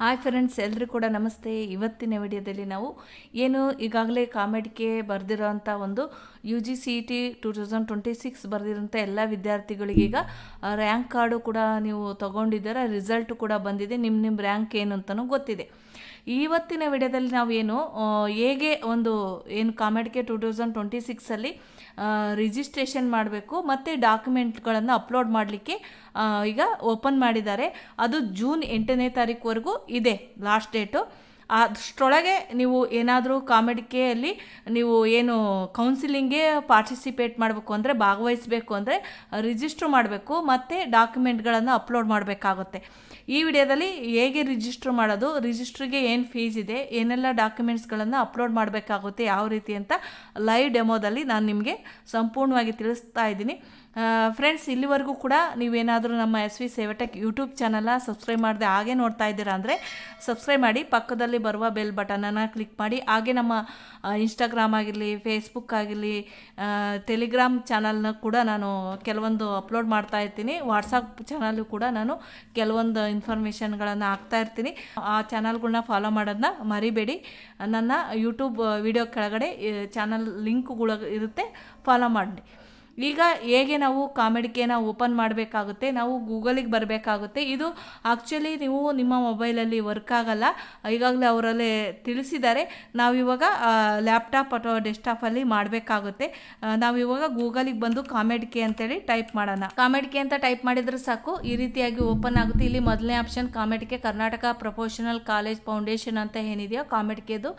Hi friends, ಎಲ್ಲರೂ ಕೂಡ ನಮಸ್ತೆ. ಇವತ್ತಿನ ವಿಡಿಯೋದಲ್ಲಿ ನಾವು ಏನು ಈಗಾಗಲೇ ಕಾಮೆಡ್ಗೆ ಬರೆದಿರೋಂಥ ಒಂದು UGCET 2026 ಬರೆದಿರೋಂಥ ಎಲ್ಲ ವಿದ್ಯಾರ್ಥಿಗಳಿಗೆ ಈಗ ರ್ಯಾಂಕ್ ಕಾರ್ಡು ಕೂಡ ನೀವು ತೊಗೊಂಡಿದ್ದೀರ, ರಿಸಲ್ಟ್ ಕೂಡ ಬಂದಿದೆ. ನಿಮ್ಮ ರ್ಯಾಂಕ್ ಏನು ಅಂತಲೂ ಗೊತ್ತಿದೆ. ಇವತ್ತಿನ ವಿಡಿಯೋದಲ್ಲಿ ನಾವು ಹೇಗೆ ಏನು ಕಾಮೆಡ್ಗೆ 2026ಅಲ್ಲಿ ರಿಜಿಸ್ಟ್ರೇಷನ್ ಮಾಡಬೇಕು ಮತ್ತು ಡಾಕ್ಯುಮೆಂಟ್ಗಳನ್ನು ಅಪ್ಲೋಡ್ ಮಾಡಲಿಕ್ಕೆ ಈಗ ಓಪನ್ ಮಾಡಿದ್ದಾರೆ. ಅದು ಜೂನ್ 8ನೇ ತಾರೀಕುವರೆಗೂ ಇದೆ ಲಾಸ್ಟ್ ಡೇಟು. ಅಷ್ಟರೊಳಗೆ ನೀವು ಏನಾದರೂ ಕಾಮೆಡ್ಗೆಯಲ್ಲಿ ನೀವು ಏನು ಕೌನ್ಸಿಲಿಂಗ್ಗೆ ಪಾರ್ಟಿಸಿಪೇಟ್ ಮಾಡಬೇಕು ಅಂದರೆ, ಭಾಗವಹಿಸಬೇಕು ಅಂದರೆ ರಿಜಿಸ್ಟ್ರ್ ಮಾಡಬೇಕು ಮತ್ತು ಡಾಕ್ಯುಮೆಂಟ್ಗಳನ್ನು ಅಪ್ಲೋಡ್ ಮಾಡಬೇಕಾಗುತ್ತೆ. ಈ ವಿಡಿಯೋದಲ್ಲಿ ಹೇಗೆ ರಿಜಿಸ್ಟ್ರ್ ಮಾಡೋದು, ರಿಜಿಸ್ಟ್ರಿಗೆ ಏನು ಫೀಸ್ ಇದೆ, ಏನೆಲ್ಲ ಡಾಕ್ಯುಮೆಂಟ್ಸ್ಗಳನ್ನು ಅಪ್ಲೋಡ್ ಮಾಡಬೇಕಾಗುತ್ತೆ, ಯಾವ ರೀತಿ ಅಂತ ಲೈವ್ ಡೆಮೋದಲ್ಲಿ ನಾನು ನಿಮಗೆ ಸಂಪೂರ್ಣವಾಗಿ ತಿಳಿಸ್ತಾ ಇದ್ದೀನಿ. ಫ್ರೆಂಡ್ಸ್, ಇಲ್ಲಿವರೆಗೂ ಕೂಡ ನೀವೇನಾದರೂ ನಮ್ಮ SV ಸೇವೆಟೆಕ್ ಯೂಟ್ಯೂಬ್ ಚಾನಲ್ನ ಸಬ್ಸ್ಕ್ರೈಬ್ ಮಾಡದೆ ಹಾಗೆ ನೋಡ್ತಾ ಇದ್ದೀರಾ ಅಂದರೆ ಸಬ್ಸ್ಕ್ರೈಬ್ ಮಾಡಿ, ಪಕ್ಕದಲ್ಲಿ ಬರುವ ಬೆಲ್ ಬಟನನ್ನು ಕ್ಲಿಕ್ ಮಾಡಿ. ಹಾಗೆ ನಮ್ಮ ಇನ್ಸ್ಟಾಗ್ರಾಮ್ ಆಗಿರಲಿ, ಫೇಸ್ಬುಕ್ ಆಗಿರಲಿ, ಟೆಲಿಗ್ರಾಮ್ ಚಾನಲ್ನ ಕೂಡ ನಾನು ಕೆಲವೊಂದು ಅಪ್ಲೋಡ್ ಮಾಡ್ತಾ ಇರ್ತೀನಿ. ವಾಟ್ಸಪ್ ಚಾನಲ್ಲು ಕೂಡ ನಾನು ಕೆಲವೊಂದು ಇನ್ಫಾರ್ಮೇಷನ್ಗಳನ್ನು ಹಾಕ್ತಾ ಇರ್ತೀನಿ. ಆ ಚಾನಲ್ಗಳನ್ನ ಫಾಲೋ ಮಾಡೋದನ್ನ ಮರಿಬೇಡಿ. ನನ್ನ ಯೂಟ್ಯೂಬ್ ವಿಡಿಯೋ ಕೆಳಗಡೆ ಚಾನಲ್ ಲಿಂಕ್ಗಳು ಇರುತ್ತೆ, ಫಾಲೋ ಮಾಡಿ. ಈಗ ಹೇಗೆ ನಾವು ಕಾಮೆಡ್ಗೆನ ಓಪನ್ ಮಾಡಬೇಕಾಗುತ್ತೆ, ನಾವು ಗೂಗಲಿಗೆ ಬರಬೇಕಾಗುತ್ತೆ. ಇದು ಆ್ಯಕ್ಚುಲಿ ನೀವು ನಿಮ್ಮ ಮೊಬೈಲಲ್ಲಿ ವರ್ಕ್ ಆಗಲ್ಲ, ಈಗಾಗಲೇ ಅವರಲ್ಲೇ ತಿಳಿಸಿದ್ದಾರೆ. ನಾವಿವಾಗ ಲ್ಯಾಪ್ಟಾಪ್ ಅಥವಾ ಡೆಸ್ಕ್ಟಾಪಲ್ಲಿ ಮಾಡಬೇಕಾಗುತ್ತೆ. ನಾವಿವಾಗ ಗೂಗಲಿಗೆ ಬಂದು ಕಾಮೆಡ್ಗೆ ಅಂತೇಳಿ ಟೈಪ್ ಮಾಡೋಣ. ಕಾಮೆಡ್ಗೆ ಅಂತ ಟೈಪ್ ಮಾಡಿದರೆ ಸಾಕು, ಈ ರೀತಿಯಾಗಿ ಓಪನ್ ಆಗುತ್ತೆ. ಇಲ್ಲಿ ಮೊದಲನೇ option COMEDK Karnataka professional college foundation ಅಂತ ಏನಿದೆಯೋ ಕಾಮೆಡ್ಗೆದು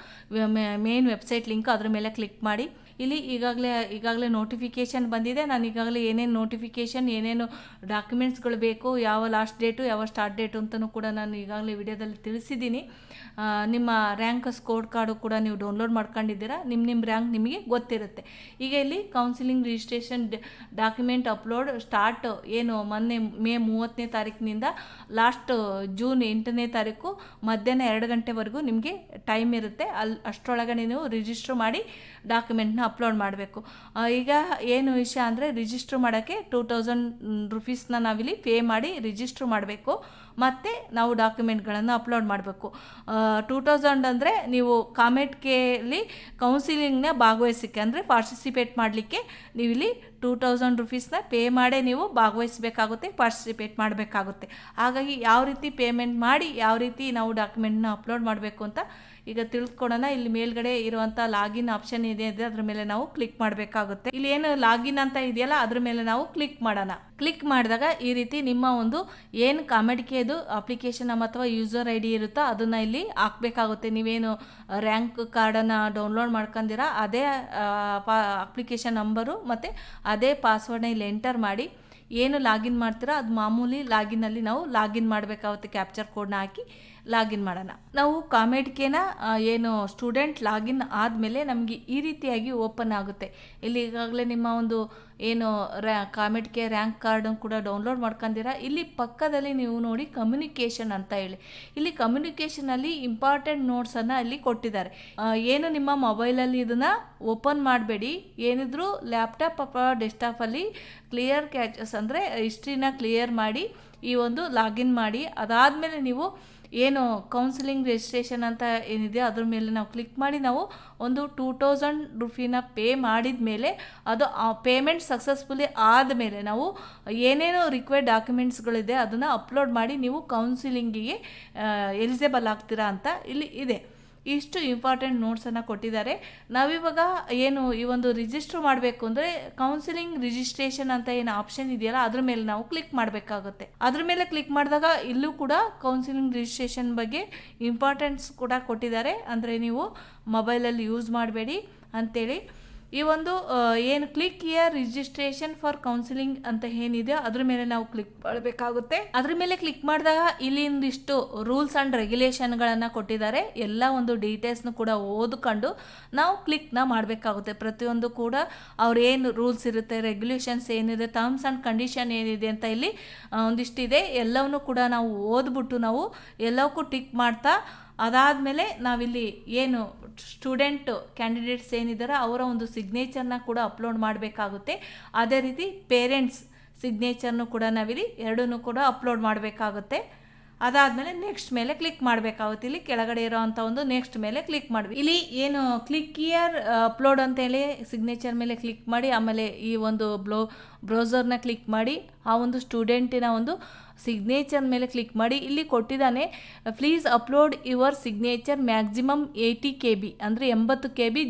ಮೇನ್ ವೆಬ್ಸೈಟ್ ಲಿಂಕ್, ಅದ್ರ ಮೇಲೆ ಕ್ಲಿಕ್ ಮಾಡಿ. ಇಲ್ಲಿ ಈಗಾಗಲೇ ನೋಟಿಫಿಕೇಷನ್ ಬಂದಿದೆ. ನಾನು ಈಗಾಗಲೇ ಏನೇನು ನೋಟಿಫಿಕೇಷನ್, ಏನೇನು ಡಾಕ್ಯುಮೆಂಟ್ಸ್ಗಳು ಬೇಕು, ಯಾವ ಲಾಸ್ಟ್ ಡೇಟು, ಯಾವ ಸ್ಟಾರ್ಟ್ ಡೇಟು ಅಂತಲೂ ಕೂಡ ನಾನು ಈಗಾಗಲೇ ವಿಡಿಯೋದಲ್ಲಿ ತಿಳಿಸಿದ್ದೀನಿ. ನಿಮ್ಮ ರ್ಯಾಂಕ್ ಸ್ಕೋರ್ ಕಾರ್ಡು ಕೂಡ ನೀವು ಡೌನ್ಲೋಡ್ ಮಾಡ್ಕೊಂಡಿದ್ದೀರಾ. ನಿಮ್ಮ ರ್ಯಾಂಕ್ ನಿಮಗೆ ಗೊತ್ತಿರುತ್ತೆ. ಈಗ ಇಲ್ಲಿ counselling registration document upload start ಏನು ಮೊನ್ನೆ ಮೇ 30ನೇ ತಾರೀಕಿನಿಂದ ಲಾಸ್ಟ್ ಜೂನ್ 8ನೇ ತಾರೀಕು ಮಧ್ಯಾಹ್ನ 2 ಗಂಟೆವರೆಗೂ ನಿಮಗೆ ಟೈಮ್ ಇರುತ್ತೆ. ಅಷ್ಟರೊಳಗೆ ನೀವು ರಿಜಿಸ್ಟ್ರ್ ಮಾಡಿ ಡಾಕ್ಯುಮೆಂಟ್ನ ಅಪ್ಲೋಡ್ ಮಾಡಬೇಕು. ಈಗ ಏನು ವಿಷಯ ಅಂದರೆ, ರಿಜಿಸ್ಟ್ರ್ ಮಾಡೋಕ್ಕೆ 2000 ರುಪೀಸ್ನ ನಾವಿಲ್ಲಿ ಪೇ ಮಾಡಿ ರಿಜಿಸ್ಟ್ರ್ ಮಾಡಬೇಕು ಮತ್ತು ನಾವು ಡಾಕ್ಯುಮೆಂಟ್ಗಳನ್ನು ಅಪ್ಲೋಡ್ ಮಾಡಬೇಕು. 2000 ಅಂದರೆ ನೀವು ಕಾಮೆಡ್ಗೆಯಲ್ಲಿ ಕೌನ್ಸಿಲಿಂಗ್ನ ಭಾಗವಹಿಸೋಕ್ಕೆ ಅಂದರೆ ಪಾರ್ಟಿಸಿಪೇಟ್ ಮಾಡಲಿಕ್ಕೆ ನೀವಿಲ್ಲಿ 2000 ರುಪೀಸ್ನ ಪೇ ಮಾಡೇ ನೀವು ಭಾಗವಹಿಸಬೇಕಾಗುತ್ತೆ, ಪಾರ್ಟಿಸಿಪೇಟ್ ಮಾಡಬೇಕಾಗುತ್ತೆ. ಹಾಗಾಗಿ ಯಾವ ರೀತಿ ಪೇಮೆಂಟ್ ಮಾಡಿ ಯಾವ ರೀತಿ ನಾವು ಡಾಕ್ಯುಮೆಂಟ್ನ ಅಪ್ಲೋಡ್ ಮಾಡಬೇಕು ಅಂತ ಈಗ ತಿಳ್ಕೊಳ್ಳೋಣ. ಇಲ್ಲಿ ಮೇಲ್ಗಡೆ ಇರುವಂಥ ಲಾಗಿನ್ ಆಪ್ಷನ್ ಇದೆ, ಅದ್ರ ಮೇಲೆ ನಾವು ಕ್ಲಿಕ್ ಮಾಡಬೇಕಾಗುತ್ತೆ. ಇಲ್ಲಿ ಏನು ಲಾಗಿನ್ ಅಂತ ಇದೆಯಲ್ಲ, ಅದ್ರ ಮೇಲೆ ನಾವು ಕ್ಲಿಕ್ ಮಾಡೋಣ. ಕ್ಲಿಕ್ ಮಾಡಿದಾಗ ಈ ರೀತಿ ನಿಮ್ಮ ಏನು ಕಾಮೆಡ್ಗೆದು ಅಪ್ಲಿಕೇಶನ್ ಅಥವಾ ಯೂಸರ್ ID ಇರುತ್ತೋ ಅದನ್ನು ಇಲ್ಲಿ ಹಾಕಬೇಕಾಗುತ್ತೆ. ನೀವೇನು ರ್ಯಾಂಕ್ ಕಾರ್ಡನ್ನು ಡೌನ್ಲೋಡ್ ಮಾಡ್ಕೊಂಡಿರಾ ಅದೇ ಅಪ್ಲಿಕೇಶನ್ ನಂಬರು ಮತ್ತು ಅದೇ ಪಾಸ್ವರ್ಡ್ನ ಇಲ್ಲಿ ಎಂಟರ್ ಮಾಡಿ. ಏನು ಲಾಗಿನ್ ಮಾಡ್ತೀರಾ ಅದು ಮಾಮೂಲಿ ಲಾಗಿನಲ್ಲಿ ನಾವು ಲಾಗಿನ್ ಮಾಡಬೇಕಾಗುತ್ತೆ. ಕ್ಯಾಪ್ಚರ್ ಕೋಡ್ನ ಹಾಕಿ ಲಾಗಿನ್ ಮಾಡೋಣ. ನಾವು ಕಾಮೆಡ್ಗೆನ ಏನು ಸ್ಟೂಡೆಂಟ್ ಲಾಗಿನ್ ಆದಮೇಲೆ ನಮಗೆ ಈ ರೀತಿಯಾಗಿ ಓಪನ್ ಆಗುತ್ತೆ. ಇಲ್ಲಿ ಈಗಾಗಲೇ ನಿಮ್ಮ ಏನು ಕಾಮೆಡ್ಗೆ ರ್ಯಾಂಕ್ ಕಾರ್ಡ್ ಕೂಡ ಡೌನ್ಲೋಡ್ ಮಾಡ್ಕೊಂಡಿರಾ. ಇಲ್ಲಿ ಪಕ್ಕದಲ್ಲಿ ನೀವು ನೋಡಿ ಕಮ್ಯುನಿಕೇಷನ್ ಅಂತ ಹೇಳಿ, ಇಲ್ಲಿ ಕಮ್ಯುನಿಕೇಷನಲ್ಲಿ ಇಂಪಾರ್ಟೆಂಟ್ ನೋಟ್ಸನ್ನು ಇಲ್ಲಿ ಕೊಟ್ಟಿದ್ದಾರೆ. ಏನು ನಿಮ್ಮ ಮೊಬೈಲಲ್ಲಿ ಇದನ್ನು ಓಪನ್ ಮಾಡಬೇಡಿ, ಏನಿದ್ರು ಲ್ಯಾಪ್ಟಾಪ್ ಅಥವಾ ಡೆಸ್ಕ್ಟಾಪಲ್ಲಿ ಕ್ಲಿಯರ್ ಕ್ಯಾಚಸ್ ಅಂದರೆ ಹಿಸ್ಟ್ರಿನ ಕ್ಲಿಯರ್ ಮಾಡಿ ಈ ಲಾಗಿನ್ ಮಾಡಿ. ಅದಾದಮೇಲೆ ನೀವು ಏನು ಕೌನ್ಸಿಲಿಂಗ್ ರಿಜಿಸ್ಟ್ರೇಷನ್ ಅಂತ ಏನಿದೆ ಅದ್ರ ಮೇಲೆ ನಾವು ಕ್ಲಿಕ್ ಮಾಡಿ ನಾವು 2000 ರುಪೀನ ಪೇ ಮಾಡಿದ ಮೇಲೆ ಅದು ಪೇಮೆಂಟ್ ಸಕ್ಸಸ್ಫುಲಿ ಆದಮೇಲೆ ನಾವು ಏನೇನು ರಿಕ್ವೈರ್ಡ್ ಡಾಕ್ಯುಮೆಂಟ್ಸ್ಗಳಿದೆ ಅದನ್ನು ಅಪ್ಲೋಡ್ ಮಾಡಿ ನೀವು ಕೌನ್ಸಿಲಿಂಗಿಗೆ ಎಲಿಜಿಬಲ್ ಆಗ್ತೀರಾ ಅಂತ ಇಲ್ಲಿ ಇದೆ. ಇಷ್ಟು ಇಂಪಾರ್ಟೆಂಟ್ ನೋಟ್ಸನ್ನು ಕೊಟ್ಟಿದ್ದಾರೆ. ನಾವಿವಾಗ ಏನು ಈ ರಿಜಿಸ್ಟ್ರ್ ಮಾಡಬೇಕು ಅಂದರೆ ಕೌನ್ಸಿಲಿಂಗ್ ರಿಜಿಸ್ಟ್ರೇಷನ್ ಅಂತ ಏನು ಆಪ್ಷನ್ ಇದೆಯಲ್ಲ ಅದ್ರ ಮೇಲೆ ನಾವು ಕ್ಲಿಕ್ ಮಾಡಬೇಕಾಗುತ್ತೆ. ಅದ್ರ ಮೇಲೆ ಕ್ಲಿಕ್ ಮಾಡಿದಾಗ ಇಲ್ಲೂ ಕೂಡ ಕೌನ್ಸಿಲಿಂಗ್ ರಿಜಿಸ್ಟ್ರೇಷನ್ ಬಗ್ಗೆ ಇಂಪಾರ್ಟೆನ್ಸ್ ಕೂಡ ಕೊಟ್ಟಿದ್ದಾರೆ. ಅಂದರೆ ನೀವು ಮೊಬೈಲಲ್ಲಿ ಯೂಸ್ ಮಾಡಬೇಡಿ ಅಂಥೇಳಿ. ಈ ಏನು click here registration for counselling ಅಂತ ಏನಿದೆ ಅದ್ರ ಮೇಲೆ ನಾವು ಕ್ಲಿಕ್ ಮಾಡಬೇಕಾಗುತ್ತೆ. ಅದ್ರ ಮೇಲೆ ಕ್ಲಿಕ್ ಮಾಡಿದಾಗ ಇಲ್ಲಿ ಒಂದಿಷ್ಟು ರೂಲ್ಸ್ ಆ್ಯಂಡ್ ರೆಗ್ಯುಲೇಷನ್ಗಳನ್ನು ಕೊಟ್ಟಿದ್ದಾರೆ. ಎಲ್ಲ ಡೀಟೇಲ್ಸ್ನು ಕೂಡ ಓದ್ಕೊಂಡು ನಾವು ಕ್ಲಿಕ್ನ ಮಾಡಬೇಕಾಗುತ್ತೆ. ಪ್ರತಿಯೊಂದು ಕೂಡ ಅವ್ರು ಏನು ರೂಲ್ಸ್ ಇರುತ್ತೆ, ರೆಗ್ಯುಲೇಷನ್ಸ್ ಏನಿದೆ, ಟರ್ಮ್ಸ್ ಆ್ಯಂಡ್ ಕಂಡೀಷನ್ ಏನಿದೆ ಅಂತ ಇಲ್ಲಿ ಒಂದಿಷ್ಟಿದೆ. ಎಲ್ಲವನ್ನೂ ಕೂಡ ನಾವು ಓದ್ಬಿಟ್ಟು ನಾವು ಎಲ್ಲವಕ್ಕೂ ಟಿಕ್ ಮಾಡ್ತಾ ಅದಾದಮೇಲೆ ನಾವಿಲ್ಲಿ ಏನು ಸ್ಟೂಡೆಂಟ್ ಕ್ಯಾಂಡಿಡೇಟ್ಸ್ ಏನಿದ್ದಾರೆ ಅವರ ಸಿಗ್ನೇಚರ್ನ ಕೂಡ ಅಪ್ಲೋಡ್ ಮಾಡಬೇಕಾಗುತ್ತೆ. ಅದೇ ರೀತಿ ಪೇರೆಂಟ್ಸ್ ಸಿಗ್ನೇಚರ್ನು ಕೂಡ ನಾವಿಲ್ಲಿ ಎರಡನ್ನೂ ಕೂಡ ಅಪ್ಲೋಡ್ ಮಾಡಬೇಕಾಗುತ್ತೆ. ಅದಾದಮೇಲೆ ನೆಕ್ಸ್ಟ್ ಮೇಲೆ ಕ್ಲಿಕ್ ಮಾಡಬೇಕಾಗುತ್ತೆ. ಇಲ್ಲಿ ಕೆಳಗಡೆ ಇರೋವಂಥ ಒಂದು ನೆಕ್ಸ್ಟ್ ಮೇಲೆ ಕ್ಲಿಕ್ ಮಾಡಿದ್ವಿ. ಇಲ್ಲಿ ಏನು ಕ್ಲಿಕ್ ಇಯರ್ ಅಪ್ಲೋಡ್ ಅಂತೇಳಿ ಸಿಗ್ನೇಚರ್ ಮೇಲೆ ಕ್ಲಿಕ್ ಮಾಡಿ ಆಮೇಲೆ ಈ ಒಂದು ಬ್ರೌಸರ್ನ ಕ್ಲಿಕ್ ಮಾಡಿ ಆ ಒಂದು ಸ್ಟೂಡೆಂಟಿನ ಒಂದು ಸಿಗ್ನೇಚರ್ ಮೇಲೆ ಕ್ಲಿಕ್ ಮಾಡಿ ಇಲ್ಲಿ ಕೊಟ್ಟಿದ್ದಾನೆ please upload your signature maximum 80 KB ಅಂದರೆ 80 KB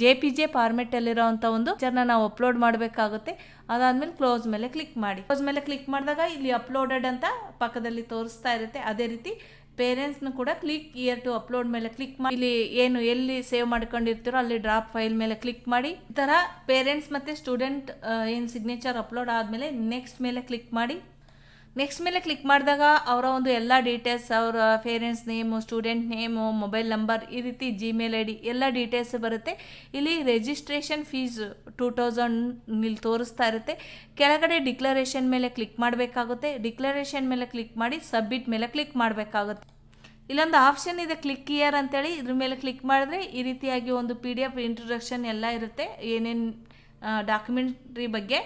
JPG ಫಾರ್ಮೆಟಲ್ಲಿರೋವಂಥ ಒಂದು ಪಿಕ್ಚರ್ನ ನಾವು ಅಪ್ಲೋಡ್ ಮಾಡಬೇಕಾಗುತ್ತೆ. ಅದಾದಮೇಲೆ ಕ್ಲೋಸ್ ಮೇಲೆ ಕ್ಲಿಕ್ ಮಾಡಿ. ಕ್ಲೋಸ್ ಮೇಲೆ ಕ್ಲಿಕ್ ಮಾಡಿದಾಗ ಇಲ್ಲಿ ಅಪ್ಲೋಡೆಡ್ ಅಂತ ಪಕ್ಕದಲ್ಲಿ ತೋರಿಸ್ತಾ ಇರುತ್ತೆ. ಅದೇ ರೀತಿ ಪೇರೆಂಟ್ಸ್ನ ಕೂಡ ಕ್ಲಿಕ್ ಇಯರ್ ಟು ಅಪ್ಲೋಡ್ ಮೇಲೆ ಕ್ಲಿಕ್ ಮಾಡಿ ಇಲ್ಲಿ ಏನು ಎಲ್ಲಿ ಸೇವ್ ಮಾಡ್ಕೊಂಡಿರ್ತೀರೋ ಅಲ್ಲಿ ಡ್ರಾಪ್ ಫೈಲ್ ಮೇಲೆ ಕ್ಲಿಕ್ ಮಾಡಿ. ಈ ಥರ ಪೇರೆಂಟ್ಸ್ ಮತ್ತು ಸ್ಟೂಡೆಂಟ್ ಏನು ಸಿಗ್ನೇಚರ್ ಅಪ್ಲೋಡ್ ಆದಮೇಲೆ ನೆಕ್ಸ್ಟ್ ಮೇಲೆ ಕ್ಲಿಕ್ ಮಾಡಿ. ನೆಕ್ಸ್ಟ್ ಮೇಲೆ ಕ್ಲಿಕ್ ಮಾಡಿದಾಗ ಅವರ ಒಂದು ಎಲ್ಲ ಡೀಟೇಲ್ಸ್, ಅವರ parents name, student name, mobile number, ಈ ರೀತಿ ಜಿಮೇಲ್ ID ಎಲ್ಲ ಡೀಟೇಲ್ಸ್ ಬರುತ್ತೆ. ಇಲ್ಲಿ ರಿಜಿಸ್ಟ್ರೇಷನ್ ಫೀಸ್ 2000 ಇಲ್ಲಿ ತೋರಿಸ್ತಾ ಇರುತ್ತೆ. ಕೆಳಗಡೆ ಡಿಕ್ಲರೇಷನ್ ಮೇಲೆ ಕ್ಲಿಕ್ ಮಾಡಬೇಕಾಗುತ್ತೆ. ಡಿಕ್ಲರೇಷನ್ ಮೇಲೆ ಕ್ಲಿಕ್ ಮಾಡಿ ಸಬ್ಮಿಟ್ ಮೇಲೆ ಕ್ಲಿಕ್ ಮಾಡಬೇಕಾಗುತ್ತೆ. ಇಲ್ಲೊಂದು ಆಪ್ಷನ್ ಇದೆ ಕ್ಲಿಕ್ ಇಯರ್ ಅಂತೇಳಿ, ಇದ್ರ ಮೇಲೆ ಕ್ಲಿಕ್ ಮಾಡಿದ್ರೆ ಈ ರೀತಿಯಾಗಿ ಒಂದು PDF ಇಂಟ್ರೊಡಕ್ಷನ್ ಎಲ್ಲ ಇರುತ್ತೆ, ಏನೇನು ಡಾಕ್ಯುಮೆಂಟ್ರಿ ಬಗ್ಗೆ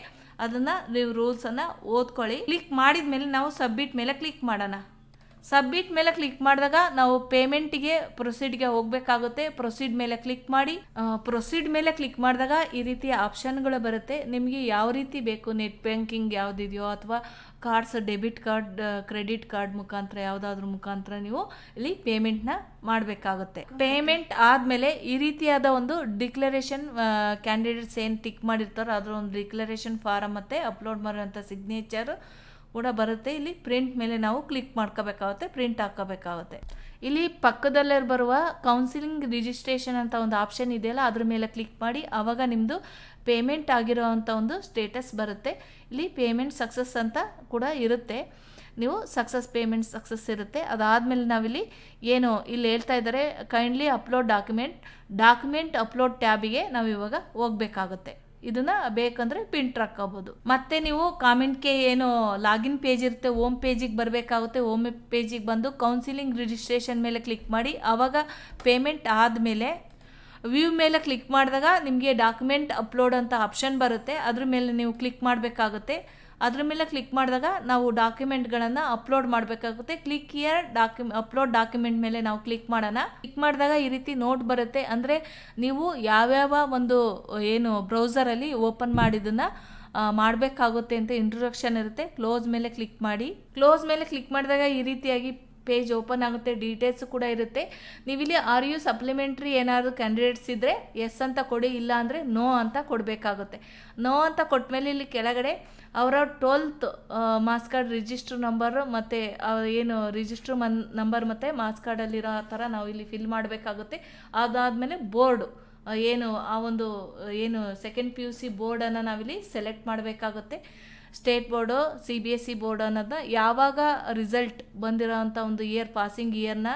ಅದನ್ನು ನೀವು ರೂಲ್ಸನ್ನು ಓದ್ಕೊಳ್ಳಿ. ಕ್ಲಿಕ್ ಮಾಡಿದ ಮೇಲೆ ನಾವು ಸಬ್ಮಿಟ್ ಮೇಲೆ ಕ್ಲಿಕ್ ಮಾಡೋಣ. ಸಬ್ಮಿಟ್ ಮೇಲೆ ಕ್ಲಿಕ್ ಮಾಡಿದಾಗ ನಾವು ಪೇಮೆಂಟಿಗೆ ಪ್ರೊಸೀಡ್ಗೆ ಹೋಗಬೇಕಾಗುತ್ತೆ. ಪ್ರೊಸೀಡ್ ಮೇಲೆ ಕ್ಲಿಕ್ ಮಾಡಿ. ಪ್ರೊಸೀಡ್ ಮೇಲೆ ಕ್ಲಿಕ್ ಮಾಡಿದಾಗ ಈ ರೀತಿಯ ಆಪ್ಷನ್ಗಳು ಬರುತ್ತೆ. ನಿಮಗೆ ಯಾವ ರೀತಿ ಬೇಕು, ನೆಟ್ ಬ್ಯಾಂಕಿಂಗ್ ಯಾವುದಿದೆಯೋ ಅಥವಾ cards, debit card, credit card ಮುಖಾಂತರ ಯಾವುದಾದ್ರೂ ಮುಖಾಂತರ ನೀವು ಇಲ್ಲಿ ಪೇಮೆಂಟ್ನ ಮಾಡಬೇಕಾಗುತ್ತೆ. ಪೇಮೆಂಟ್ ಆದಮೇಲೆ ಈ ರೀತಿಯಾದ ಒಂದು ಡಿಕ್ಲರೇಷನ್ ಕ್ಯಾಂಡಿಡೇಟ್ಸ್ ಏನು ಟಿಕ್ ಮಾಡಿರ್ತಾರೋ ಅದರ ಒಂದು ಡಿಕ್ಲರೇಷನ್ ಫಾರಮ್ ಮತ್ತು ಅಪ್ಲೋಡ್ ಮಾಡಿರೋಂಥ ಸಿಗ್ನೇಚರ್ ಕೂಡ ಬರುತ್ತೆ. ಇಲ್ಲಿ ಪ್ರಿಂಟ್ ಮೇಲೆ ನಾವು ಕ್ಲಿಕ್ ಮಾಡ್ಕೋಬೇಕಾಗುತ್ತೆ, ಪ್ರಿಂಟ್ ಹಾಕೋಬೇಕಾಗುತ್ತೆ. ಇಲ್ಲಿ ಪಕ್ಕದಲ್ಲೇ ಬರುವ ಕೌನ್ಸಿಲಿಂಗ್ ರಿಜಿಸ್ಟ್ರೇಷನ್ ಅಂತ ಒಂದು ಆಪ್ಷನ್ ಇದೆಯಲ್ಲ ಅದ್ರ ಮೇಲೆ ಕ್ಲಿಕ್ ಮಾಡಿ. ಆವಾಗ ನಿಮ್ಮದು ಪೇಮೆಂಟ್ ಆಗಿರೋವಂಥ ಒಂದು ಸ್ಟೇಟಸ್ ಬರುತ್ತೆ. ಇಲ್ಲಿ ಪೇಮೆಂಟ್ ಸಕ್ಸಸ್ ಅಂತ ಕೂಡ ಇರುತ್ತೆ. ನೀವು ಪೇಮೆಂಟ್ ಸಕ್ಸಸ್ ಇರುತ್ತೆ. ಅದಾದಮೇಲೆ ನಾವಿಲ್ಲಿ ಏನು ಇಲ್ಲಿ ಹೇಳ್ತಾ ಇದ್ದಾರೆ ಕೈಂಡ್ಲಿ ಅಪ್ಲೋಡ್ ಡಾಕ್ಯುಮೆಂಟ್ ಅಪ್ಲೋಡ್ ಟ್ಯಾಬಿಗೆ ನಾವು ಇವಾಗ ಹೋಗಬೇಕಾಗುತ್ತೆ. ಇದನ್ನ ಬೇಕಂದ್ರೆ ಪ್ರಿಂಟ್ ಹಾಕೋಬಹುದು. ಮತ್ತೆ ನೀವು ಕಾಮೆಂಟ್ಗೆ ಏನು ಲಾಗಿನ್ ಪೇಜ್ ಇರುತ್ತೆ, ಹೋಮ್ ಪೇಜಿಗೆ ಬರಬೇಕಾಗುತ್ತೆ. ಹೋಮ್ ಪೇಜಿಗೆ ಬಂದು ಕೌನ್ಸಿಲಿಂಗ್ ರಿಜಿಸ್ಟ್ರೇಷನ್ ಮೇಲೆ ಕ್ಲಿಕ್ ಮಾಡಿ. ಆವಾಗ ಪೇಮೆಂಟ್ ಆದಮೇಲೆ ವ್ಯೂ ಮೇಲೆ ಕ್ಲಿಕ್ ಮಾಡಿದಾಗ ನಿಮಗೆ ಡಾಕ್ಯುಮೆಂಟ್ ಅಪ್ಲೋಡ್ ಅಂತ ಆಪ್ಷನ್ ಬರುತ್ತೆ. ಅದ್ರ ಮೇಲೆ ನೀವು ಕ್ಲಿಕ್ ಮಾಡಬೇಕಾಗುತ್ತೆ. ಅದ್ರ ಮೇಲೆ ಕ್ಲಿಕ್ ಮಾಡಿದಾಗ ನಾವು ಡಾಕ್ಯುಮೆಂಟ್ಗಳನ್ನು ಅಪ್ಲೋಡ್ ಮಾಡಬೇಕಾಗುತ್ತೆ. ಕ್ಲಿಕ್ ಹಿಯರ್ ಅಪ್ಲೋಡ್ ಡಾಕ್ಯುಮೆಂಟ್ ಮೇಲೆ ನಾವು ಕ್ಲಿಕ್ ಮಾಡೋಣ. ಕ್ಲಿಕ್ ಮಾಡಿದಾಗ ಈ ರೀತಿ ನೋಟ್ ಬರುತ್ತೆ. ಅಂದರೆ ನೀವು ಯಾವ್ಯಾವ ಒಂದು ಏನು ಬ್ರೌಸರಲ್ಲಿ ಓಪನ್ ಮಾಡಿದ್ದನ್ನು ಮಾಡಬೇಕಾಗುತ್ತೆ ಅಂತ ಇಂಟ್ರೊಡಕ್ಷನ್ ಇರುತ್ತೆ. ಕ್ಲೋಸ್ ಮೇಲೆ ಕ್ಲಿಕ್ ಮಾಡಿ. ಕ್ಲೋಸ್ ಮೇಲೆ ಕ್ಲಿಕ್ ಮಾಡಿದಾಗ ಈ ರೀತಿಯಾಗಿ ಪೇಜ್ ಓಪನ್ ಆಗುತ್ತೆ. ಡೀಟೇಲ್ಸ್ ಕೂಡ ಇರುತ್ತೆ. ನೀವಿಲ್ಲಿ RU ಸಪ್ಲಿಮೆಂಟ್ರಿ ಏನಾದರೂ ಕ್ಯಾಂಡಿಡೇಟ್ಸ್ ಇದ್ದರೆ ಎಸ್ ಅಂತ ಕೊಡಿ, ಇಲ್ಲ ಅಂದರೆ ನೋ ಅಂತ ಕೊಡಬೇಕಾಗುತ್ತೆ. ನೋ ಅಂತ ಕೊಟ್ಟಮೇಲೆ ಇಲ್ಲಿ ಕೆಳಗಡೆ ಅವರ 12th marks card register number ಮತ್ತು ಏನು ರಿಜಿಸ್ಟರ್ ನಂಬರ್ ಮತ್ತು ಮಾರ್ಕ್ಸ್ ಕಾರ್ಡಲ್ಲಿರೋ ಥರ ನಾವು ಇಲ್ಲಿ ಫಿಲ್ ಮಾಡಬೇಕಾಗುತ್ತೆ. ಅದಾದಮೇಲೆ ಬೋರ್ಡು ಏನು ಆ ಒಂದು ಏನು ಸೆಕೆಂಡ್ PUC ಬೋರ್ಡನ್ನು ನಾವಿಲ್ಲಿ ಸೆಲೆಕ್ಟ್ ಮಾಡಬೇಕಾಗುತ್ತೆ. ಸ್ಟೇಟ್ ಬೋರ್ಡು, CBSE ಬೋರ್ಡ್ ಅನ್ನೋದನ್ನ ಯಾವಾಗ ರಿಸಲ್ಟ್ ಬಂದಿರೋವಂಥ ಒಂದು ಪಾಸಿಂಗ್ ಇಯರ್ನ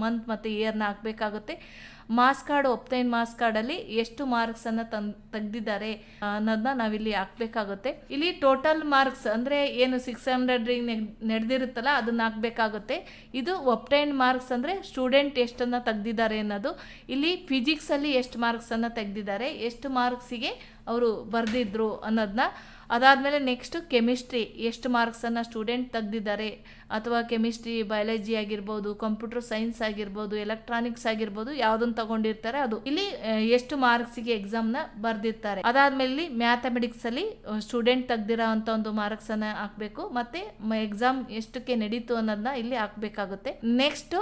ಮಂತ್ ಮತ್ತು ಇಯರ್ನ ಹಾಕಬೇಕಾಗುತ್ತೆ. ಮಾರ್ಕ್ಸ್ ಕಾರ್ಡ್ ಮಾರ್ಕ್ಸ್ ಕಾರ್ಡಲ್ಲಿ ಎಷ್ಟು ಮಾರ್ಕ್ಸನ್ನು ತೆಗೆದಿದ್ದಾರೆ ಅನ್ನೋದನ್ನ ನಾವಿಲ್ಲಿ ಹಾಕಬೇಕಾಗುತ್ತೆ. ಇಲ್ಲಿ ಟೋಟಲ್ ಮಾರ್ಕ್ಸ್ ಅಂದರೆ ಏನು 600 ನಡೆದಿರುತ್ತಲ್ಲ ಅದನ್ನು ಹಾಕಬೇಕಾಗುತ್ತೆ. ಇದು ಒಪ್ಟೈನ್ ಮಾರ್ಕ್ಸ್ ಅಂದರೆ ಸ್ಟೂಡೆಂಟ್ ಎಷ್ಟನ್ನು ತೆಗೆದಿದ್ದಾರೆ ಅನ್ನೋದು. ಇಲ್ಲಿ ಫಿಸಿಕ್ಸಲ್ಲಿ ಎಷ್ಟು ಮಾರ್ಕ್ಸನ್ನು ತೆಗೆದಿದ್ದಾರೆ, ಎಷ್ಟು ಮಾರ್ಕ್ಸಿಗೆ ಅವರು ಬರೆದಿದ್ರು ಅನ್ನೋದನ್ನ. ಅದಾದಮೇಲೆ ನೆಕ್ಸ್ಟು ಕೆಮಿಸ್ಟ್ರಿ ಎಷ್ಟು ಮಾರ್ಕ್ಸನ್ನು ಸ್ಟೂಡೆಂಟ್ ತೆಗೆದಿದ್ದಾರೆ, ಅಥವಾ ಕೆಮಿಸ್ಟ್ರಿ, ಬಯಾಲಜಿ ಆಗಿರ್ಬೋದು, ಕಂಪ್ಯೂಟರ್ ಸೈನ್ಸ್ ಆಗಿರ್ಬೋದು, ಎಲೆಕ್ಟ್ರಾನಿಕ್ಸ್ ಆಗಿರ್ಬೋದು, ಯಾವುದನ್ನು ತಗೊಂಡಿರ್ತಾರೆ ಅದು. ಇಲ್ಲಿ ಎಷ್ಟು ಮಾರ್ಕ್ಸಿಗೆ ಎಕ್ಸಾಮ್ನ ಬರೆದಿರ್ತಾರೆ. ಅದಾದಮೇಲೆ ಇಲ್ಲಿ ಮ್ಯಾಥಮೆಟಿಕ್ಸಲ್ಲಿ ಸ್ಟೂಡೆಂಟ್ ತೆಗೆದಿರೋ ಅಂಥ ಒಂದು ಮಾರ್ಕ್ಸನ್ನು ಹಾಕಬೇಕು. ಮತ್ತು ಎಕ್ಸಾಮ್ ಎಷ್ಟಕ್ಕೆ ನಡೀತು ಅನ್ನೋದನ್ನ ಇಲ್ಲಿ ಹಾಕಬೇಕಾಗುತ್ತೆ. ನೆಕ್ಸ್ಟು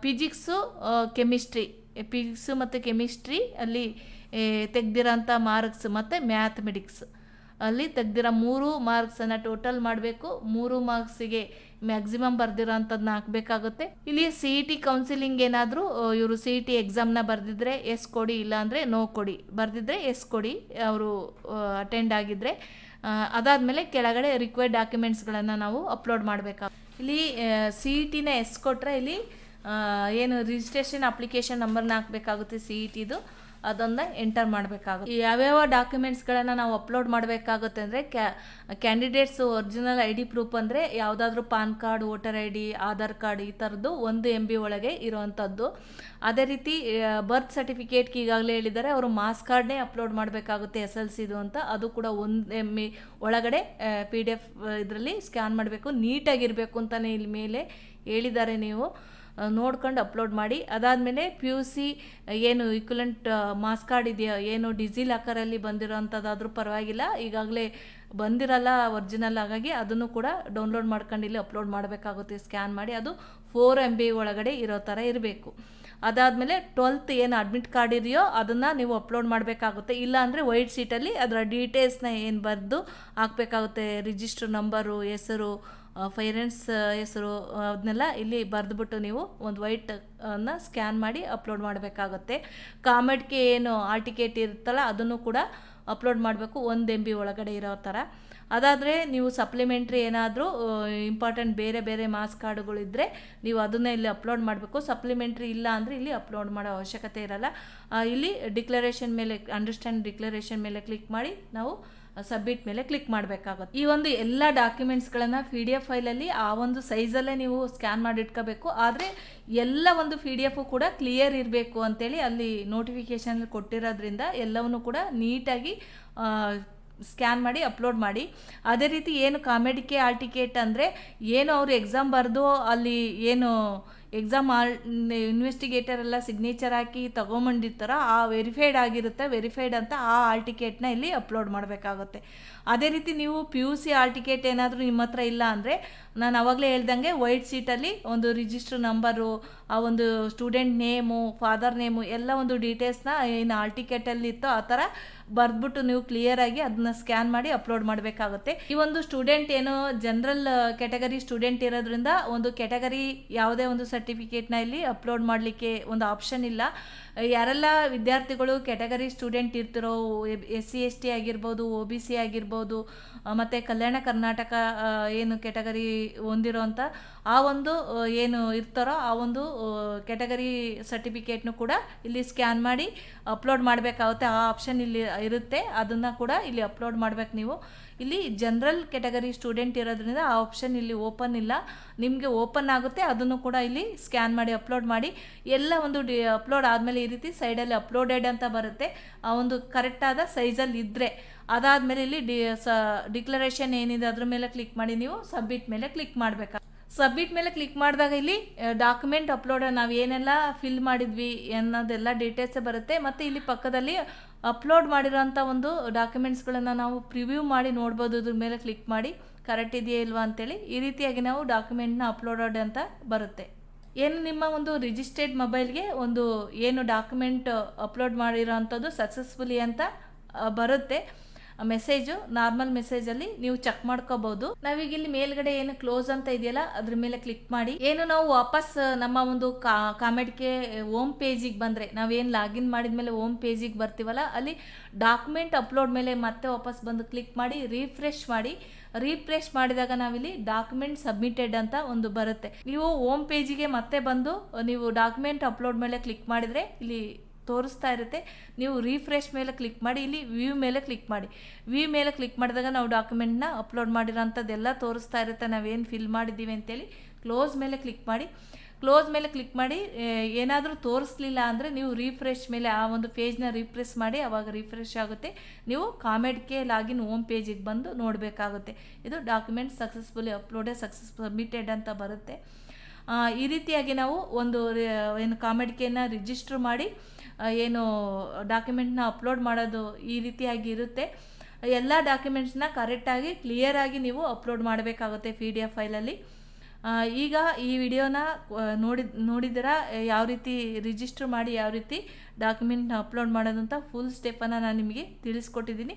ಫಿಸಿಕ್ಸು ಮತ್ತು ಕೆಮಿಸ್ಟ್ರಿ ಅಲ್ಲಿ ತೆಗೆದಿರೋಂಥ ಮಾರ್ಕ್ಸ್ ಮತ್ತು ಮ್ಯಾಥಮೆಟಿಕ್ಸ್ ಅಲ್ಲಿ ತೆಗೆದಿರೋ 3 ಮಾರ್ಕ್ಸನ್ನು ಟೋಟಲ್ ಮಾಡಬೇಕು. 3 ಮಾರ್ಕ್ಸಿಗೆ ಮ್ಯಾಕ್ಸಿಮಮ್ ಬರ್ದಿರೋ ಅಂಥದ್ದನ್ನ ಹಾಕಬೇಕಾಗುತ್ತೆ. ಇಲ್ಲಿ CET ಕೌನ್ಸಿಲಿಂಗ್ ಏನಾದರೂ ಇವರು CET ಎಕ್ಸಾಮ್ನ ಬರೆದಿದ್ರೆ ಎಸ್ ಕೊಡಿ, ಇಲ್ಲಾಂದರೆ ನೋ ಕೊಡಿ. ಬರೆದಿದ್ರೆ ಎಸ್ ಕೊಡಿ ಅವರು ಅಟೆಂಡ್ ಆಗಿದ್ದರೆ. ಅದಾದಮೇಲೆ ಕೆಳಗಡೆ ರಿಕ್ವೈರ್ಡ್ ಡಾಕ್ಯುಮೆಂಟ್ಸ್ಗಳನ್ನು ನಾವು ಅಪ್ಲೋಡ್ ಮಾಡಬೇಕಾಗುತ್ತೆ. ಇಲ್ಲಿ CETನ ಎಸ್ ಕೊಟ್ಟರೆ ಇಲ್ಲಿ ಏನು ರಿಜಿಸ್ಟ್ರೇಷನ್ ಅಪ್ಲಿಕೇಶನ್ ನಂಬರ್ನ ಹಾಕಬೇಕಾಗುತ್ತೆ CETದು. ಅದನ್ನು ಎಂಟರ್ ಮಾಡಬೇಕಾಗುತ್ತೆ. ಯಾವ್ಯಾವ ಡಾಕ್ಯುಮೆಂಟ್ಸ್ಗಳನ್ನು ನಾವು ಅಪ್ಲೋಡ್ ಮಾಡಬೇಕಾಗುತ್ತೆ ಅಂದರೆ ಕ್ಯಾಂಡಿಡೇಟ್ಸ್ ಒರಿಜಿನಲ್ ID ಪ್ರೂಫ್ ಅಂದರೆ ಯಾವುದಾದ್ರೂ PAN card, voter ID, Aadhaar card ಈ ಥರದ್ದು 1 MB ಒಳಗೆ ಇರುವಂಥದ್ದು. ಅದೇ ರೀತಿ ಬರ್ತ್ ಸರ್ಟಿಫಿಕೇಟ್ಗೆ ಈಗಾಗಲೇ ಹೇಳಿದ್ದಾರೆ ಅವರು ಮಾಸ್ ಕಾರ್ಡ್ನೇ ಅಪ್ಲೋಡ್ ಮಾಡಬೇಕಾಗುತ್ತೆ SLCದು ಅಂತ, ಅದು ಕೂಡ 1 MB ಒಳಗಡೆ PDF ಇದರಲ್ಲಿ ಸ್ಕ್ಯಾನ್ ಮಾಡಬೇಕು, ನೀಟಾಗಿರಬೇಕು ಅಂತಲೇ ಇಲ್ಲಿ ಮೇಲೆ ಹೇಳಿದ್ದಾರೆ. ನೀವು ನೋಡ್ಕೊಂಡು ಅಪ್ಲೋಡ್ ಮಾಡಿ. ಅದಾದಮೇಲೆ PUC ಏನು ಇಕ್ವಲೆಂಟ್ ಮಾಸ್ ಕಾರ್ಡ್ ಇದೆಯಾ, ಏನು ಡಿಜಿಲಾಕರಲ್ಲಿ ಬಂದಿರೋಂಥದ್ದಾದರೂ ಪರವಾಗಿಲ್ಲ, ಈಗಾಗಲೇ ಬಂದಿರಲ್ಲ ಒರಿಜಿನಲ್, ಹಾಗಾಗಿ ಅದನ್ನು ಕೂಡ ಡೌನ್ಲೋಡ್ ಮಾಡ್ಕೊಂಡು ಇಲ್ಲಿ ಅಪ್ಲೋಡ್ ಮಾಡಬೇಕಾಗುತ್ತೆ ಸ್ಕ್ಯಾನ್ ಮಾಡಿ. ಅದು 4 MB ಒಳಗಡೆ ಇರೋ ಥರ ಇರಬೇಕು. ಅದಾದಮೇಲೆ 12th ಏನು ಅಡ್ಮಿಟ್ ಕಾರ್ಡ್ ಇದೆಯೋ ಅದನ್ನು ನೀವು ಅಪ್ಲೋಡ್ ಮಾಡಬೇಕಾಗುತ್ತೆ. ಇಲ್ಲ ಅಂದರೆ ವೈಟ್ ಶೀಟಲ್ಲಿ ಅದರ ಡೀಟೇಲ್ಸ್ನ ಏನು ಬರೆದು ಹಾಕಬೇಕಾಗುತ್ತೆ, ರಿಜಿಸ್ಟರ್ ನಂಬರು, ಹೆಸರು, ಪೇರೆಂಟ್ಸ್ ಹೆಸರು, ಅದನ್ನೆಲ್ಲ ಇಲ್ಲಿ ಬರೆದುಬಿಟ್ಟು ನೀವು ಒಂದು ವೈಟನ್ನು ಸ್ಕ್ಯಾನ್ ಮಾಡಿ ಅಪ್ಲೋಡ್ ಮಾಡಬೇಕಾಗುತ್ತೆ. ಕಾಮೆಡ್ಗೆ ಏನು ಆಲ್ ಟಿಕೆಟ್ ಇರುತ್ತಲ್ಲ ಅದನ್ನು ಕೂಡ ಅಪ್ಲೋಡ್ ಮಾಡಬೇಕು 1 MB ಒಳಗಡೆ ಇರೋ ಥರ. ಅದಾದರೆ ನೀವು ಸಪ್ಲಿಮೆಂಟ್ರಿ ಏನಾದರೂ ಇಂಪಾರ್ಟೆಂಟ್ ಬೇರೆ ಬೇರೆ ಮಾಸ್ ಕಾರ್ಡುಗಳಿದ್ದರೆ ನೀವು ಅದನ್ನೇ ಇಲ್ಲಿ ಅಪ್ಲೋಡ್ ಮಾಡಬೇಕು. ಸಪ್ಲಿಮೆಂಟ್ರಿ ಇಲ್ಲ ಅಂದರೆ ಇಲ್ಲಿ ಅಪ್ಲೋಡ್ ಮಾಡೋ ಅವಶ್ಯಕತೆ ಇರಲ್ಲ. ಇಲ್ಲಿ ಡಿಕ್ಲರೇಷನ್ ಮೇಲೆ, ಅಂಡರ್ಸ್ಟ್ಯಾಂಡ್ ಡಿಕ್ಲರೇಷನ್ ಮೇಲೆ ಕ್ಲಿಕ್ ಮಾಡಿ ನಾವು ಸಬ್ಮಿಟ್ ಮೇಲೆ ಕ್ಲಿಕ್ ಮಾಡಬೇಕಾಗುತ್ತೆ. ಈ ಒಂದು ಎಲ್ಲ ಡಾಕ್ಯುಮೆಂಟ್ಸ್ಗಳನ್ನು PDF ಫೈಲಲ್ಲಿ ಆ ಒಂದು ಸೈಜಲ್ಲೇ ನೀವು ಸ್ಕ್ಯಾನ್ ಮಾಡಿ ಇಟ್ಕೋಬೇಕು. ಆದರೆ ಎಲ್ಲ ಒಂದು PDF ಕೂಡ ಕ್ಲಿಯರ್ ಇರಬೇಕು ಅಂತೇಳಿ ಅಲ್ಲಿ ನೋಟಿಫಿಕೇಷನ್ ಕೊಟ್ಟಿರೋದ್ರಿಂದ ಎಲ್ಲವನ್ನೂ ಕೂಡ ನೀಟಾಗಿ ಸ್ಕ್ಯಾನ್ ಮಾಡಿ ಅಪ್ಲೋಡ್ ಮಾಡಿ. ಅದೇ ರೀತಿ ಏನು ಕಾಮೆಡಿಕೆ ಆಲ್ ಟಿಕೆಟ್ ಅಂದರೆ ಏನು ಅವರು ಎಕ್ಸಾಮ್ ಬರೆದು ಅಲ್ಲಿ ಏನು ಎಕ್ಸಾಮ್ ಇನ್ವೆಸ್ಟಿಗೇಟರ್ ಎಲ್ಲ ಸಿಗ್ನೇಚರ್ ಹಾಕಿ ತೊಗೊಂಬಂದಿರ್ತಾರೋ ಆ ವೆರಿಫೈಡ್ ಆಗಿರುತ್ತೆ, ವೆರಿಫೈಡ್ ಅಂತ ಆ ಆಲ್ ಟಿಕೆಟ್ನ ಇಲ್ಲಿ ಅಪ್ಲೋಡ್ ಮಾಡಬೇಕಾಗುತ್ತೆ. ಅದೇ ರೀತಿ ನೀವು PUC ಆಲ್ ಟಿಕೆಟ್ ಏನಾದರೂ ನಿಮ್ಮ ಹತ್ರ ಇಲ್ಲ ಅಂದರೆ ನಾನು ಆವಾಗಲೇ ಹೇಳ್ದಂಗೆ ವೈಟ್ ಶೀಟಲ್ಲಿ ಒಂದು ರಿಜಿಸ್ಟರ್ ನಂಬರು, ಆ ಒಂದು ಸ್ಟೂಡೆಂಟ್ ನೇಮು, ಫಾದರ್ ನೇಮು ಎಲ್ಲ ಒಂದು ಡೀಟೇಲ್ಸ್ನ ಏನು ಆಲ್ ಟಿಕೆಟಲ್ಲಿ ಇತ್ತೋ ಆ ಥರ ಬರೆದ್ಬಿಟ್ಟು ನೀವು ಕ್ಲಿಯರಾಗಿ ಅದನ್ನ ಸ್ಕ್ಯಾನ್ ಮಾಡಿ ಅಪ್ಲೋಡ್ ಮಾಡಬೇಕಾಗುತ್ತೆ. ಈ ಒಂದು ಸ್ಟೂಡೆಂಟ್ ಏನು ಜನರಲ್ ಕ್ಯಾಟಗರಿ ಸ್ಟೂಡೆಂಟ್ ಇರೋದ್ರಿಂದ ಒಂದು ಕ್ಯಾಟಗರಿ ಯಾವುದೇ ಒಂದು ಸರ್ಟಿಫಿಕೇಟ್ನ ಇಲ್ಲಿ ಅಪ್ಲೋಡ್ ಮಾಡಲಿಕ್ಕೆ ಒಂದು ಆಪ್ಷನ್ ಇಲ್ಲ. ಯಾರೆಲ್ಲ ವಿದ್ಯಾರ್ಥಿಗಳು ಕ್ಯಾಟಗರಿ ಸ್ಟೂಡೆಂಟ್ ಇರ್ತಿರೋ, SC ST ಆಗಿರ್ಬೋದು, OBC ಆಗಿರ್ಬೋದು, ಮತ್ತು ಕಲ್ಯಾಣ ಕರ್ನಾಟಕ ಏನು ಕ್ಯಾಟಗರಿ ಹೊಂದಿರೋಂಥ ಆ ಒಂದು ಏನು ಇರ್ತಾರೋ ಆ ಒಂದು ಕ್ಯಾಟಗರಿ ಸರ್ಟಿಫಿಕೇಟ್ನು ಕೂಡ ಇಲ್ಲಿ ಸ್ಕ್ಯಾನ್ ಮಾಡಿ ಅಪ್ಲೋಡ್ ಮಾಡಬೇಕಾಗುತ್ತೆ. ಆ ಆಪ್ಷನ್ ಇಲ್ಲಿ ಇರುತ್ತೆ, ಅದನ್ನು ಕೂಡ ಇಲ್ಲಿ ಅಪ್ಲೋಡ್ ಮಾಡಬೇಕು ನೀವು. ಇಲ್ಲಿ ಜನರಲ್ ಕ್ಯಾಟಗರಿ ಸ್ಟೂಡೆಂಟ್ ಇರೋದ್ರಿಂದ ಆ ಆಪ್ಷನ್ ಇಲ್ಲಿ ಓಪನ್ ಇಲ್ಲ, ನಿಮಗೆ ಓಪನ್ ಆಗುತ್ತೆ, ಅದನ್ನು ಕೂಡ ಇಲ್ಲಿ ಸ್ಕ್ಯಾನ್ ಮಾಡಿ ಅಪ್ಲೋಡ್ ಮಾಡಿ. ಎಲ್ಲ ಒಂದು ಅಪ್ಲೋಡ್ ಆದಮೇಲೆ ಈ ರೀತಿ ಸೈಡಲ್ಲಿ ಅಪ್ಲೋಡೆಡ್ ಅಂತ ಬರುತ್ತೆ, ಆ ಒಂದು ಕರೆಕ್ಟಾದ ಸೈಜಲ್ಲಿ ಇದ್ದರೆ. ಅದಾದಮೇಲೆ ಇಲ್ಲಿ ಡಿಕ್ಲರೇಷನ್ ಏನಿದೆ ಅದ್ರ ಮೇಲೆ ಕ್ಲಿಕ್ ಮಾಡಿ ನೀವು ಸಬ್ಮಿಟ್ ಮೇಲೆ ಕ್ಲಿಕ್ ಮಾಡಬೇಕು. ಸಬ್ಮಿಟ್ ಮೇಲೆ ಕ್ಲಿಕ್ ಮಾಡಿದಾಗ ಇಲ್ಲಿ ಡಾಕ್ಯುಮೆಂಟ್ ಅಪ್ಲೋಡ್ ನಾವು ಏನೆಲ್ಲ ಫಿಲ್ ಮಾಡಿದ್ವಿ ಅನ್ನೋದೆಲ್ಲ ಡೀಟೇಲ್ಸೇ ಬರುತ್ತೆ. ಮತ್ತು ಇಲ್ಲಿ ಪಕ್ಕದಲ್ಲಿ ಅಪ್ಲೋಡ್ ಮಾಡಿರೋಂಥ ಒಂದು ಡಾಕ್ಯುಮೆಂಟ್ಸ್ಗಳನ್ನು ನಾವು ಪ್ರಿವ್ಯೂ ಮಾಡಿ ನೋಡ್ಬೋದು. ಇದ್ರ ಮೇಲೆ ಕ್ಲಿಕ್ ಮಾಡಿ ಕರೆಕ್ಟ್ ಇದೆಯಾ ಇಲ್ವಾ ಅಂತೇಳಿ ಈ ರೀತಿಯಾಗಿ ನಾವು ಡಾಕ್ಯುಮೆಂಟ್ನ ಅಪ್ಲೋಡ್ ಅಂತ ಬರುತ್ತೆ. ಏನು ನಿಮ್ಮ ಒಂದು ರಿಜಿಸ್ಟರ್ಡ್ ಮೊಬೈಲ್ಗೆ ಒಂದು ಏನು ಡಾಕ್ಯುಮೆಂಟ್ ಅಪ್ಲೋಡ್ ಮಾಡಿರೋ ಅಂಥದ್ದು ಸಕ್ಸಸ್ಫುಲಿ ಅಂತ ಬರುತ್ತೆ ಮೆಸೇಜು. ನಾರ್ಮಲ್ ಮೆಸೇಜಲ್ಲಿ ನೀವು ಚೆಕ್ ಮಾಡ್ಕೋಬಹುದು. ನಾವೀಗ ಇಲ್ಲಿ ಮೇಲ್ಗಡೆ ಏನು ಕ್ಲೋಸ್ ಅಂತ ಇದೆಯಲ್ಲ ಅದ್ರ ಮೇಲೆ ಕ್ಲಿಕ್ ಮಾಡಿ ಏನು ನಾವು ವಾಪಸ್ ನಮ್ಮ ಒಂದು ಕಾಮೆಡ್ಗೆ ಹೋಮ್ ಪೇಜಿಗೆ ಬಂದರೆ, ನಾವೇನು ಲಾಗಿನ್ ಮಾಡಿದ್ಮೇಲೆ ಹೋಮ್ ಪೇಜಿಗೆ ಬರ್ತೀವಲ್ಲ ಅಲ್ಲಿ ಡಾಕ್ಯುಮೆಂಟ್ ಅಪ್ಲೋಡ್ ಮೇಲೆ ಮತ್ತೆ ವಾಪಸ್ ಬಂದು ಕ್ಲಿಕ್ ಮಾಡಿ ರಿಫ್ರೆಶ್ ಮಾಡಿ. ರಿಫ್ರೆಶ್ ಮಾಡಿದಾಗ ನಾವಿಲ್ಲಿ ಡಾಕ್ಯುಮೆಂಟ್ ಸಬ್ಮಿಟೆಡ್ ಅಂತ ಒಂದು ಬರುತ್ತೆ. ನೀವು ಹೋಮ್ ಪೇಜಿಗೆ ಮತ್ತೆ ಬಂದು ನೀವು ಡಾಕ್ಯುಮೆಂಟ್ ಅಪ್ಲೋಡ್ ಮೇಲೆ ಕ್ಲಿಕ್ ಮಾಡಿದರೆ ಇಲ್ಲಿ ತೋರಿಸ್ತಾ ಇರುತ್ತೆ. ನೀವು ರಿಫ್ರೆಶ್ ಮೇಲೆ ಕ್ಲಿಕ್ ಮಾಡಿ ಇಲ್ಲಿ ವ್ಯೂ ಮೇಲೆ ಕ್ಲಿಕ್ ಮಾಡಿ. ವ್ಯೂ ಮೇಲೆ ಕ್ಲಿಕ್ ಮಾಡಿದಾಗ ನಾವು ಡಾಕ್ಯುಮೆಂಟ್ನ ಅಪ್ಲೋಡ್ ಮಾಡಿರೋಂಥದ್ದೆಲ್ಲ ತೋರಿಸ್ತಾ ಇರುತ್ತೆ, ನಾವೇನು ಫಿಲ್ ಮಾಡಿದ್ದೀವಿ ಅಂತೇಳಿ. ಕ್ಲೋಸ್ ಮೇಲೆ ಕ್ಲಿಕ್ ಮಾಡಿ. ಕ್ಲೋಸ್ ಮೇಲೆ ಕ್ಲಿಕ್ ಮಾಡಿ ಏನಾದರೂ ತೋರಿಸ್ಲಿಲ್ಲ ಅಂದರೆ ನೀವು ರಿಫ್ರೆಶ್ ಮೇಲೆ ಆ ಒಂದು ಪೇಜ್ನ ರಿಫ್ರೆಶ್ ಮಾಡಿ, ಆವಾಗ ರಿಫ್ರೆಶ್ ಆಗುತ್ತೆ. ನೀವು ಕಾಮೆಡ್ಗೆ ಲಾಗಿನ್ ಹೋಮ್ ಪೇಜಿಗೆ ಬಂದು ನೋಡಬೇಕಾಗುತ್ತೆ. ಇದು ಡಾಕ್ಯುಮೆಂಟ್ ಸಕ್ಸಸ್ಫುಲಿ ಅಪ್ಲೋಡೆಡ್, ಸಬ್ಮಿಟೆಡ್ ಅಂತ ಬರುತ್ತೆ. ಈ ರೀತಿಯಾಗಿ ನಾವು ಒಂದು ಏನು ಕಾಮೆಡ್ಗೆನ ರಿಜಿಸ್ಟರ್ ಮಾಡಿ ಏನು ಡಾಕ್ಯುಮೆಂಟ್ನ ಅಪ್ಲೋಡ್ ಮಾಡೋದು ಈ ರೀತಿಯಾಗಿ ಇರುತ್ತೆ. ಎಲ್ಲ ಡಾಕ್ಯುಮೆಂಟ್ಸ್ನ ಕರೆಕ್ಟಾಗಿ ಕ್ಲಿಯರಾಗಿ ನೀವು ಅಪ್ಲೋಡ್ ಮಾಡಬೇಕಾಗುತ್ತೆ PDF ಫೈಲಲ್ಲಿ. ಈಗ ಈ ವಿಡಿಯೋನ ನೋಡಿದ್ದೀರಾ, ಯಾವ ರೀತಿ ರಿಜಿಸ್ಟರ್ ಮಾಡಿ ಯಾವ ರೀತಿ ಡಾಕ್ಯುಮೆಂಟ್ನ ಅಪ್ಲೋಡ್ ಮಾಡೋದು ಅಂತ ಫುಲ್ ಸ್ಟೆಪ್ಪನ್ನು ನಾನು ನಿಮಗೆ ತಿಳಿಸ್ಕೊಟ್ಟಿದ್ದೀನಿ.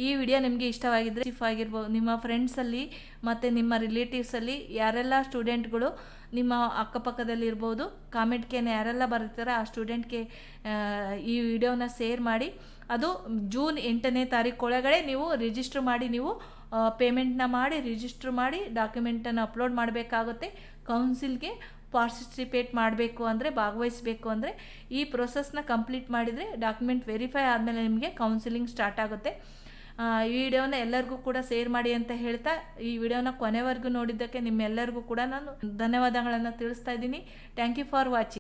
ಈ ವಿಡಿಯೋ ನಿಮಗೆ ಇಷ್ಟವಾಗಿದ್ದರೆ ಆಗಿರ್ಬೋದು, ನಿಮ್ಮ ಫ್ರೆಂಡ್ಸಲ್ಲಿ ಮತ್ತು ನಿಮ್ಮ ರಿಲೇಟಿವ್ಸಲ್ಲಿ ಯಾರೆಲ್ಲ ಸ್ಟೂಡೆಂಟ್ಗಳು ನಿಮ್ಮ ಅಕ್ಕಪಕ್ಕದಲ್ಲಿ ಇರ್ಬೋದು, ಕಾಮೆಂಟ್ಗೆ ಯಾರೆಲ್ಲ ಬರೀತಾರೆ ಆ ಸ್ಟೂಡೆಂಟ್ಗೆ ಈ ವಿಡಿಯೋನ ಶೇರ್ ಮಾಡಿ. ಅದು ಜೂನ್ 8ನೇ ತಾರೀಕು ಒಳಗಡೆ ನೀವು ರಿಜಿಸ್ಟರ್ ಮಾಡಿ, ನೀವು ಪೇಮೆಂಟ್ನ ಮಾಡಿ ರಿಜಿಸ್ಟರ್ ಮಾಡಿ ಡಾಕ್ಯುಮೆಂಟನ್ನು ಅಪ್ಲೋಡ್ ಮಾಡಬೇಕಾಗುತ್ತೆ. ಕೌನ್ಸಿಲ್ಗೆ ಪಾರ್ಟಿಸಿಪೇಟ್ ಮಾಡಬೇಕು ಅಂದರೆ, ಭಾಗವಹಿಸಬೇಕು ಅಂದರೆ ಈ ಪ್ರೊಸೆಸ್ನ ಕಂಪ್ಲೀಟ್ ಮಾಡಿದರೆ ಡಾಕ್ಯುಮೆಂಟ್ ವೆರಿಫೈ ಆದಮೇಲೆ ನಿಮಗೆ ಕೌನ್ಸಿಲಿಂಗ್ ಸ್ಟಾರ್ಟ್ ಆಗುತ್ತೆ. ಈ ವಿಡಿಯೋನ ಎಲ್ಲರಿಗೂ ಕೂಡ ಶೇರ್ ಮಾಡಿ ಅಂತ ಹೇಳ್ತಾ, ಈ ವಿಡಿಯೋನ ಕೊನೆವರೆಗೂ ನೋಡಿದ್ದಕ್ಕೆ ನಿಮ್ಮೆಲ್ಲರಿಗೂ ಕೂಡ ನಾನು ಧನ್ಯವಾದಗಳನ್ನು ತಿಳಿಸ್ತಾ ಇದ್ದೀನಿ. Thank you for watching.